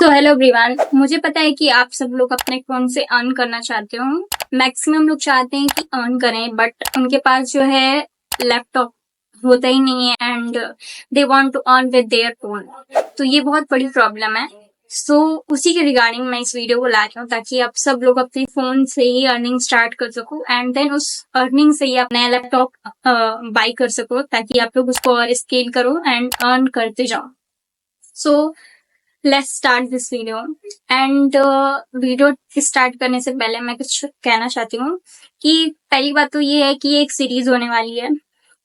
तो hello everyone, मुझे पता है कि आप सब लोग अपने फोन से अर्न करना चाहते हो। मैक्सिमम लोग चाहते हैं कि अर्न करें, बट उनके पास जो है लैपटॉप होता ही नहीं है and they want to earn with their phone. तो ये बहुत बड़ी प्रॉब्लम है। सो उसी के रिगार्डिंग मैं इस वीडियो को ला रही हूँ ताकि आप सब लोग अपने फोन से ही अर्निंग स्टार्ट कर सको एंड देन उस अर्निंग से ही आप नया लैपटॉप बाई कर सको ताकि आप लोग उसको और स्केल करो एंड अर्न करते जाओ। So let's start this video and video start करने से पहले मैं कुछ कहना चाहती हूँ कि पहली बात तो ये है कि ये एक सीरीज होने वाली है।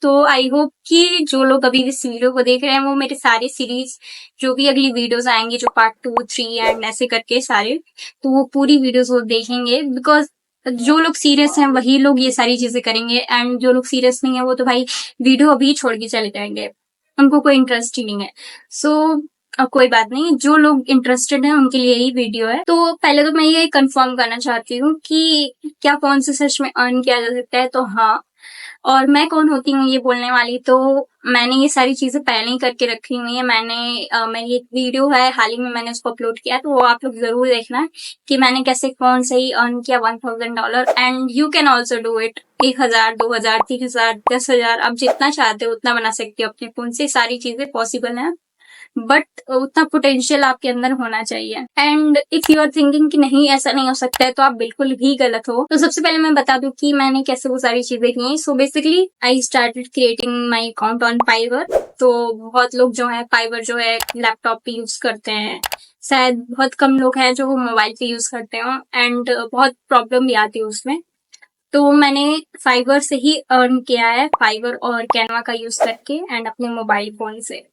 तो आई होप कि जो लोग अभी इस वीडियो को देख रहे हैं वो मेरे सारे सीरीज जो भी अगली वीडियोस आएंगी, जो पार्ट 2, 3 एंड ऐसे करके सारे, तो वो पूरी वीडियोस वो देखेंगे। बिकॉज जो लोग सीरियस हैं वही लोग ये सारी चीजें करेंगे एंड जो लोग सीरियस नहीं है वो तो भाई वीडियो अभी छोड़ के चले जाएंगे, उनको कोई इंटरेस्ट ही नहीं है। सो कोई बात नहीं, जो लोग इंटरेस्टेड हैं उनके लिए ही वीडियो है। तो पहले तो मैं ये कंफर्म करना चाहती हूँ कि क्या फोन से सच में अर्न किया जा सकता है। तो हाँ, और मैं कौन होती हूँ ये बोलने वाली, तो मैंने ये सारी चीजें पहले ही करके रखी हुई है। मेरी एक वीडियो है, हाल ही में मैंने उसको अपलोड किया, तो वो आप लोग जरूर देखना कि मैंने कैसे फोन से ही अर्न किया $1000 and you can also do it. 1000, 2000, 3000, 10,000, आप जितना चाहते हो उतना बना सकते हो अपने फोन से। सारी चीजें पॉसिबल है, बट उतना पोटेंशियल आपके अंदर होना चाहिए। And if you are thinking कि नहीं ऐसा नहीं हो सकता है, तो आप बिल्कुल भी गलत हो। तो सबसे पहले मैं बता दूं कि मैंने कैसे वो सारी चीजें की। So basically I started creating my account on Fiverr. तो बहुत लोग जो है फाइवर जो है लैपटॉप पे यूज करते हैं, शायद बहुत कम लोग हैं जो मोबाइल पे यूज करते हो एंड बहुत प्रॉब्लम भी आती है उसमें। तो मैंने फाइवर से ही अर्न किया है, फाइवर और कैनवा का यूज करके एंड अपने मोबाइल फोन से।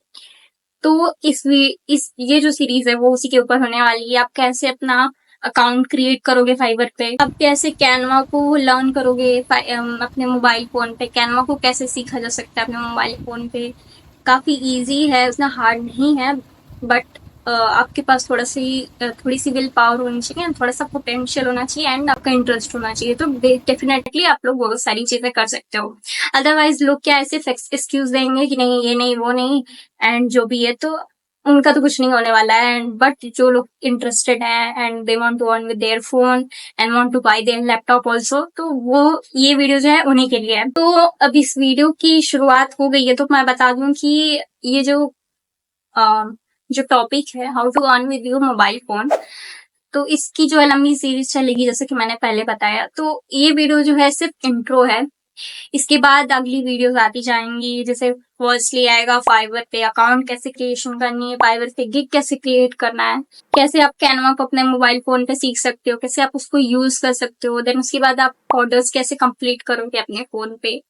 तो ये जो सीरीज है वो उसी के ऊपर होने वाली है। आप कैसे अपना अकाउंट क्रिएट करोगे फाइवर पे, आप कैसे कैनवा को लर्न करोगे अपने मोबाइल फोन पे, कैनवा को कैसे सीखा जा सकता है अपने मोबाइल फोन पे। काफी इजी है, उतना हार्ड नहीं है, बट आपके पास थोड़ी सी विल पावर होनी चाहिए, थोड़ा सा पोटेंशियल होना चाहिए एंड आपका इंटरेस्ट होना चाहिए। तो डेफिनेटली आप लोग वो सारी चीजें कर सकते हो। अदरवाइज लोग क्या ऐसे एक्सक्यूज देंगे कि नहीं ये नहीं वो नहीं एंड जो भी है, तो उनका तो कुछ नहीं होने वाला है। बट जो लोग इंटरेस्टेड हैं and they want to earn with their phone and want to buy their laptop also, तो वो ये वीडियो जो है उन्हीं के लिए है। तो अब इस वीडियो की शुरुआत हो गई है, तो मैं बता दूं कि ये जो टॉपिक है, how to earn with your mobile phone, तो इसकी जो है लंबी सीरीज चलेगी जैसे कि मैंने पहले बताया। तो ये वीडियो जो है सिर्फ इंट्रो है, इसके बाद अगली वीडियोस आती जाएंगी। जैसे फर्स्टली आएगा फाइवर पे अकाउंट कैसे क्रिएशन करनी है, फाइवर पे गिग कैसे क्रिएट करना है, कैसे आप कैनवा को अपने मोबाइल फोन पे सीख सकते हो, कैसे आप उसको यूज कर सकते हो। देन उसके बाद आप ऑर्डर्स कैसे कंप्लीट करोगे अपने फोन पे,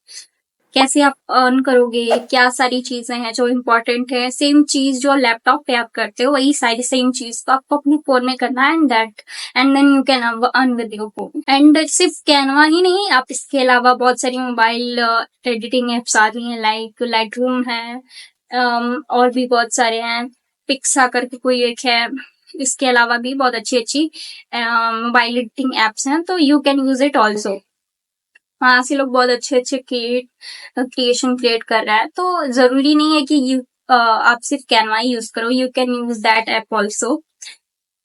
कैसे आप अर्न करोगे, क्या सारी चीजें हैं जो इम्पोर्टेंट है। सेम चीज जो लैपटॉप पे आप करते हो वही सारी सेम चीज को आपको अपने फोन में करना है and then you can earn with your phone. And सिर्फ कैनवा ही नहीं, आप इसके अलावा बहुत सारी मोबाइल एडिटिंग एप्स आ रही हैं, लाइक लाइटरूम है, और भी बहुत सारे हैं, पिक्सा करके कोई एक है। इसके अलावा भी बहुत अच्छी अच्छी मोबाइल एडिटिंग एप्स हैं, तो you can use it also. वहां से लोग बहुत अच्छे अच्छे क्रिएशन क्रिएट कर रहा है। तो जरूरी नहीं है कि आप सिर्फ कैनवा ही यूज करो, you can use that app also.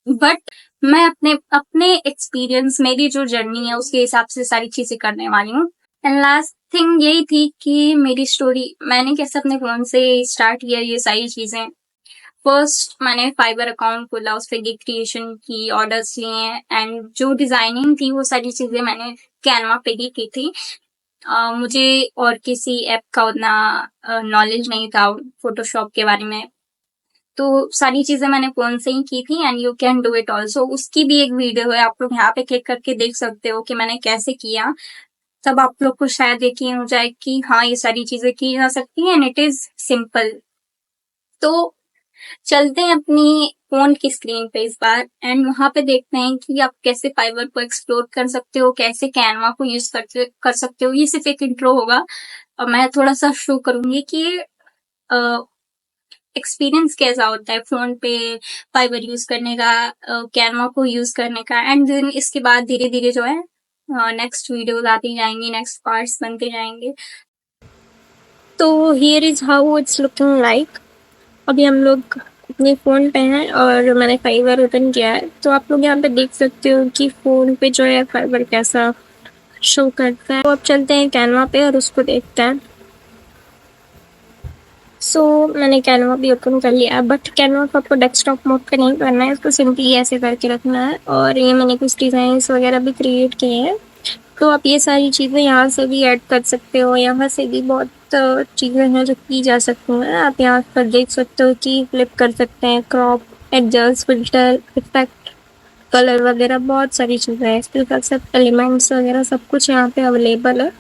But मैं अपने एक्सपीरियंस, मेरी जो जर्नी है उसके हिसाब से सारी चीजें करने वाली हूँ। एंड लास्ट थिंग यही थी कि मेरी स्टोरी, मैंने कैसे अपने फोन से स्टार्ट किया ये सारी चीजें। फर्स्ट मैंने फाइबर अकाउंट खोला, उस पर गिग क्रिएशन की, ऑर्डर्स लिए एंड जो डिजाइनिंग थी वो सारी चीजें मैंने कैनवा पे ही की थी। मुझे और किसी ऐप का उतना नॉलेज नहीं था फोटोशॉप के बारे में, तो सारी चीजें मैंने फोन से ही की थी and you can do it also. उसकी भी एक वीडियो है, आप लोग यहाँ पे क्लिक करके देख सकते हो कि मैंने कैसे किया। तब आप लोग को शायद यकीन हो जाए कि हाँ ये सारी चीजें की जा सकती हैं एंड इट इज सिंपल। तो चलते हैं अपनी फोन की स्क्रीन पे इस बार एंड वहां पे देखते हैं कि आप कैसे फाइवर को एक्सप्लोर कर सकते हो, कैसे कैनवा को यूज कर सकते हो। ये सिर्फ एक इंट्रो होगा और मैं थोड़ा सा शो करूंगी कि एक्सपीरियंस कैसा होता है फोन पे फाइबर यूज करने का, कैनवा को यूज करने का। एंड देन इसके बाद धीरे धीरे जो है नेक्स्ट वीडियोस आती जाएंगी, नेक्स्ट पार्ट्स बनते जाएंगे। तो here is how it's looking like. अभी हम लोग अपने फ़ोन पे है और मैंने फाइवर ओपन किया है, तो आप लोग यहाँ पे देख सकते हो कि फ़ोन पे जो है फाइवर कैसा शो करता है। तो अब चलते हैं कैनवा पे और उसको देखते हैं। मैंने कैनवा भी ओपन कर लिया है, बट कैनवा को आपको डेस्कटॉप मोड पे नहीं करना है, इसको सिंपली ऐसे करके रखना है। और ये मैंने कुछ डिज़ाइंस वगैरह भी क्रिएट किए हैं, तो आप ये सारी चीज़ें यहाँ से भी ऐड कर सकते हो। यहाँ से भी बहुत चीज़ें हैं जो की जा सकती हैं। आप यहाँ पर देख सकते हो कि फ्लिप कर सकते हैं, crop, adjust, filter, effect, colour वगैरह बहुत सारी चीज़ें हैं। इसके साथ साथ एलिमेंट्स वगैरह सब कुछ यहाँ पे अवेलेबल है।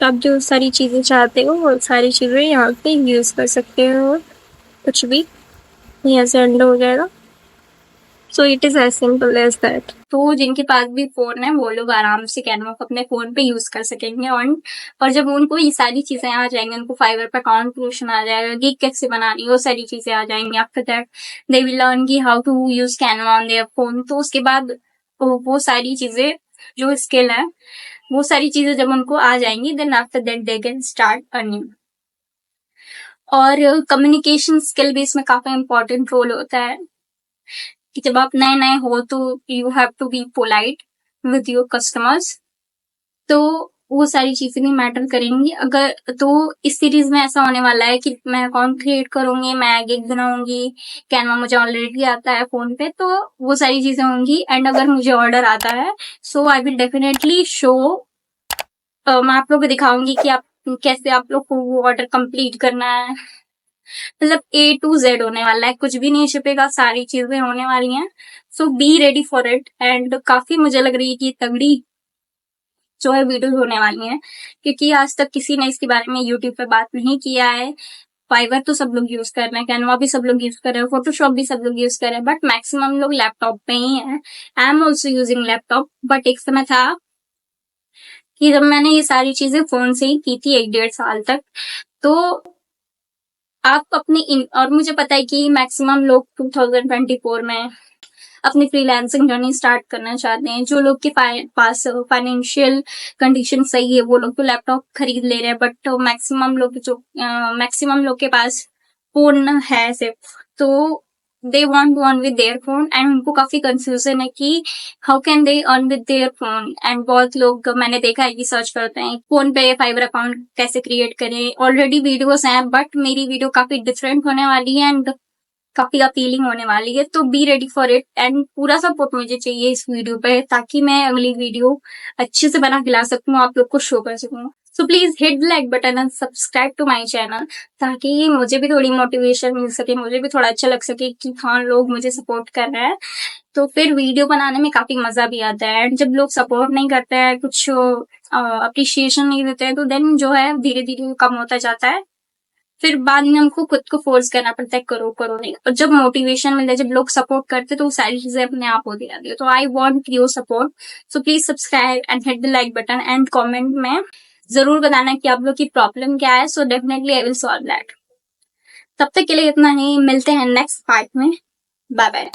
तो आप जो सारी चीज़ें चाहते हो वो सारी चीज़ें यहाँ पे यूज़ कर सकते हो। कुछ भी यहाँ से अंडर हो जाएगा। So it is as simple as that. तो जिनके पास भी फ़ोन है वो लोग आराम से कैनवा को अपने फ़ोन पे यूज़ कर सकेंगे। और जब उनको ये सारी चीज़ें आ जाएँगी, उनको फाइवर पे अकाउंट क्रिएशन आ जाएगा, गिग कैसे बनानी है, वो सारी चीज़ें आ जाएँगी। After that they will learn कि how to use Canva on their phone. तो उसके बाद वो सारी चीज़ें जो स्किल है, वो सारी चीज़ें जब उनको आ जाएँगी, then after that they can start earning. और कम्युनिकेशन स्किल भी इसमें काफ़ी इम्पोर्टेंट रोल होता है कि जब आप नए-नए हो तो you have to be polite with your customers. तो वो सारी चीज़ें भी मैटर करेंगी। अगर तो इस सीरीज़ में ऐसा होने वाला है कि मैं अकाउंट क्रिएट करूँगी, मैं गिग बनाऊँगी, कैनवा मुझे ऑलरेडी आता है फ़ोन पे, तो वो सारी चीज़ें होंगी। एंड अगर मुझे ऑर्डर आता है, सो आई विल डेफिनिटली शो मैं आप लोगों को दिखाऊँगी कि आप कैसे आप लोग को वो ऑर्डर कंप्लीट करना है। मतलब A to Z होने वाला है, कुछ भी नहीं छुपेगा, सारी चीज़ें होने वाली हैं। So be ready for it. And काफ़ी मुझे लग रही है कि तगड़ी जो है वीडियोज़ होने वाली हैं, क्योंकि आज तक किसी ने इसके बारे में यूट्यूब पे बात नहीं किया है। फाइवर तो सब लोग यूज़ कर रहे हैं, कैनवा भी सब लोग यूज़ कर रहे हैं, फ़ोटोशॉप भी सब लोग यूज़ कर रहे हैं, बट मैक्सिमम लोग लैपटॉप पे ही हैं। I am also using laptop, but एक समय था कि जब मैंने ये सारी चीज़ें फ़ोन से ही की थी 1 डेढ़ साल तक। तो आप और मुझे पता है कि मैक्सिमम लोग 2024 में अपनी फ्रीलांसिंग जर्नी स्टार्ट करना चाहते हैं। जो लोग के पास फाइनेंशियल कंडीशन सही है, वो लोग तो लैपटॉप खरीद ले रहे हैं, बट मैक्सिमम लोग के पास फ़ोन है सिर्फ। तो they want to earn with their phone and उनको काफ़ी कंफ्यूजन है कि how can they earn with their phone. And बहुत लोग मैंने देखा है कि सर्च करते हैं फ़ोन पे फाइवर अकाउंट कैसे क्रिएट करें। ऑलरेडी वीडियोज़ हैं, बट मेरी वीडियो काफ़ी डिफरेंट होने वाली है एंड काफ़ी अपीलिंग होने वाली है। तो B ready for it and पूरा सपोर्ट मुझे चाहिए इस वीडियो पे, ताकि मैं अगली वीडियो अच्छे से बना के ला सकूँ, आप लोग को शो कर सकूँ। So please hit the like button and subscribe to my channel, ताकि मुझे भी थोड़ी मोटिवेशन मिल सके, मुझे भी थोड़ा अच्छा लग सके कि हाँ, लोग मुझे सपोर्ट कर रहे हैं। तो फिर वीडियो बनाने में काफ़ी मज़ा भी आता है। एंड जब लोग सपोर्ट नहीं करते हैं, कुछ अप्रिशिएशन नहीं देते हैं, तो देन जो है धीरे-धीरे कम होता जाता है। फिर बाद में हमको खुद को फोर्स करना पड़ता है, करो करो नहीं। और जब मोटिवेशन मिलता है, जब लोग सपोर्ट करते हैं, तो वो सारी चीजें अपने आप होती जाती है। तो I want your support, so please subscribe and hit the like button and comment में जरूर बताना कि आप लोग की प्रॉब्लम क्या है। So definitely I will solve that. तब तक के लिए इतना ही, मिलते हैं नेक्स्ट पार्ट में। Bye bye.